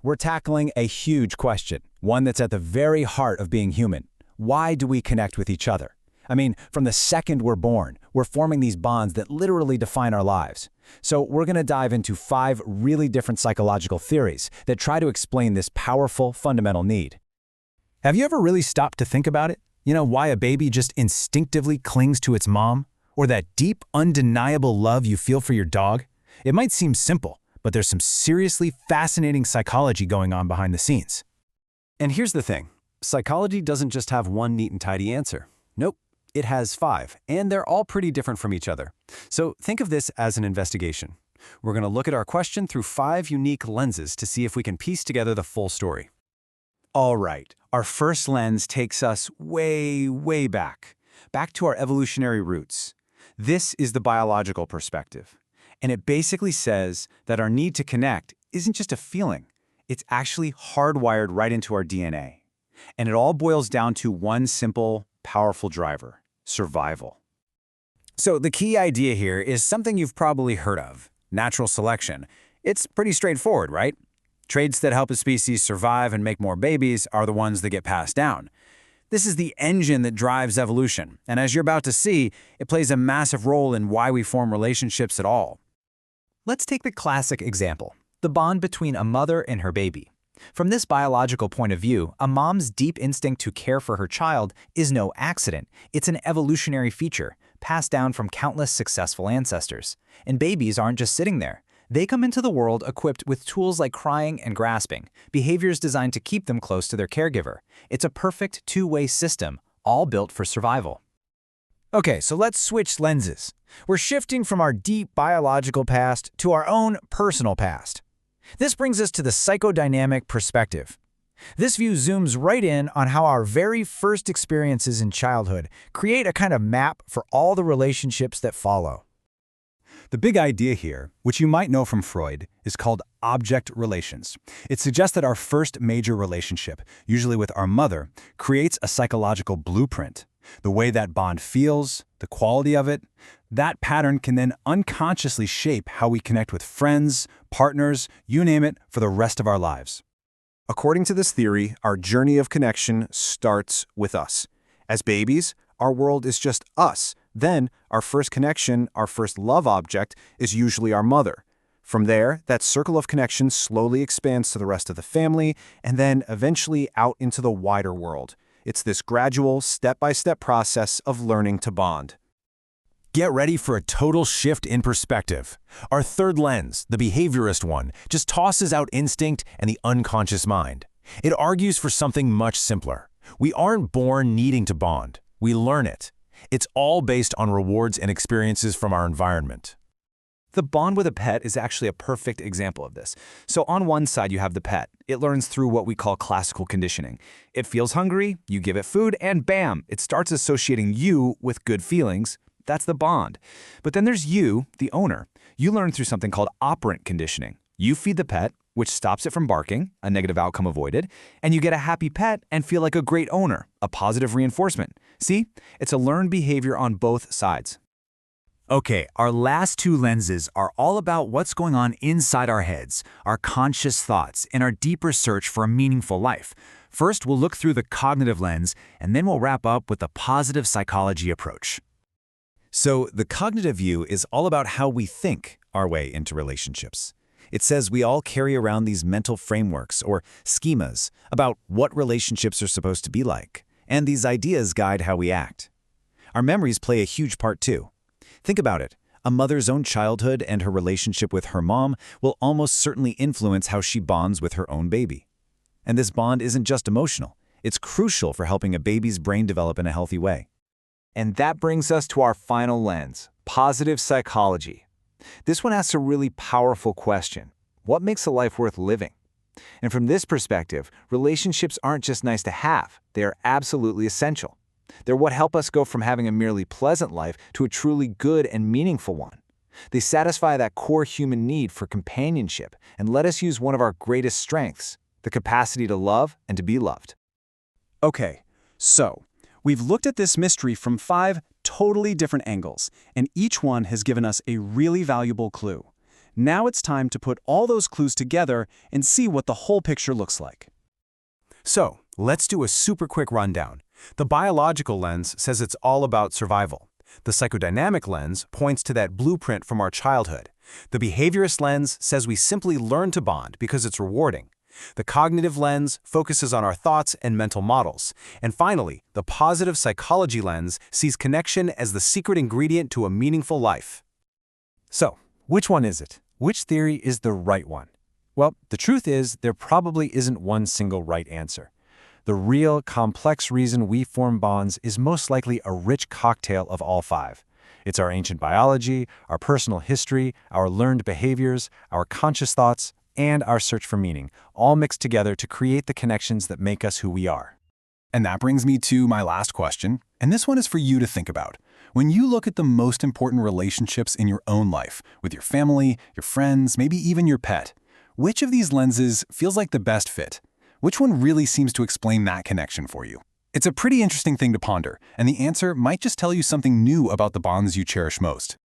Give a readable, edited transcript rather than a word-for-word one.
We're tackling a huge question, one that's at the very heart of being human. Why do we connect with each other? I mean, from the second we're born, we're forming these bonds that literally define our lives. So we're going to dive into 5 really different psychological theories that try to explain this powerful, fundamental need. Have you ever really stopped to think about it? You know, why a baby just instinctively clings to its mom? Or that deep, undeniable love you feel for your dog? It might seem simple, but there's some seriously fascinating psychology going on behind the scenes. And here's the thing. Psychology doesn't just have one neat and tidy answer. Nope, it has 5, and they're all pretty different from each other. So think of this as an investigation. We're going to look at our question through 5 unique lenses to see if we can piece together the full story. All right, our first lens takes us way back to our evolutionary roots. This is the biological perspective. And it basically says that our need to connect isn't just a feeling. It's actually hardwired right into our DNA. And it all boils down to one simple, powerful driver: survival. So the key idea here is something you've probably heard of: natural selection. It's pretty straightforward, right? Traits that help a species survive and make more babies are the ones that get passed down. This is the engine that drives evolution, and as you're about to see, it plays a massive role in why we form relationships at all. Let's take the classic example, the bond between a mother and her baby. From this biological point of view, a mom's deep instinct to care for her child is no accident. It's an evolutionary feature, passed down from countless successful ancestors. And babies aren't just sitting there. They come into the world equipped with tools like crying and grasping, behaviors designed to keep them close to their caregiver. It's a perfect two-way system, all built for survival. Okay, so let's switch lenses. We're shifting from our deep biological past to our own personal past. This brings us to the psychodynamic perspective. This view zooms right in on how our very first experiences in childhood create a kind of map for all the relationships that follow. The big idea here, which you might know from Freud, is called object relations. It suggests that our first major relationship, usually with our mother, creates a psychological blueprint. The way that bond feels, the quality of it, that pattern can then unconsciously shape how we connect with friends, partners, you name it, for the rest of our lives. According to this theory, our journey of connection starts with us. As babies, our world is just us. Then, our first connection, our first love object, is usually our mother. From there, that circle of connection slowly expands to the rest of the family, and then eventually out into the wider world. It's this gradual, step-by-step process of learning to bond. Get ready for a total shift in perspective. Our third lens, the behaviorist one, just tosses out instinct and the unconscious mind. It argues for something much simpler. We aren't born needing to bond. We learn it. It's all based on rewards and experiences from our environment. The bond with a pet is actually a perfect example of this. So on one side, you have the pet. It learns through what we call classical conditioning. It feels hungry, you give it food, and bam, it starts associating you with good feelings. That's the bond. But then there's you, the owner. You learn through something called operant conditioning. You feed the pet, which stops it from barking, a negative outcome avoided, and you get a happy pet and feel like a great owner, a positive reinforcement. See? It's a learned behavior on both sides. Okay, our last 2 lenses are all about what's going on inside our heads, our conscious thoughts, and our deeper search for a meaningful life. First, we'll look through the cognitive lens, and then we'll wrap up with the positive psychology approach. So, the cognitive view is all about how we think our way into relationships. It says we all carry around these mental frameworks or schemas about what relationships are supposed to be like, and these ideas guide how we act. Our memories play a huge part too. Think about it. A mother's own childhood and her relationship with her mom will almost certainly influence how she bonds with her own baby. And this bond isn't just emotional. It's crucial for helping a baby's brain develop in a healthy way. And that brings us to our final lens, positive psychology. This one asks a really powerful question. What makes a life worth living? And from this perspective, relationships aren't just nice to have. They are absolutely essential. They're what help us go from having a merely pleasant life to a truly good and meaningful one. They satisfy that core human need for companionship and let us use one of our greatest strengths, the capacity to love and to be loved. Okay, so we've looked at this mystery from 5 totally different angles, and each one has given us a really valuable clue. Now it's time to put all those clues together and see what the whole picture looks like. So, let's do a super quick rundown. The biological lens says it's all about survival. The psychodynamic lens points to that blueprint from our childhood. The behaviorist lens says we simply learn to bond because it's rewarding. The cognitive lens focuses on our thoughts and mental models. And finally, the positive psychology lens sees connection as the secret ingredient to a meaningful life. So, which one is it? Which theory is the right one? Well, the truth is, there probably isn't one single right answer. The real, complex reason we form bonds is most likely a rich cocktail of all five. It's our ancient biology, our personal history, our learned behaviors, our conscious thoughts, and our search for meaning, all mixed together to create the connections that make us who we are. And that brings me to my last question, and this one is for you to think about. When you look at the most important relationships in your own life, with your family, your friends, maybe even your pet, which of these lenses feels like the best fit? Which one really seems to explain that connection for you? It's a pretty interesting thing to ponder, and the answer might just tell you something new about the bonds you cherish most.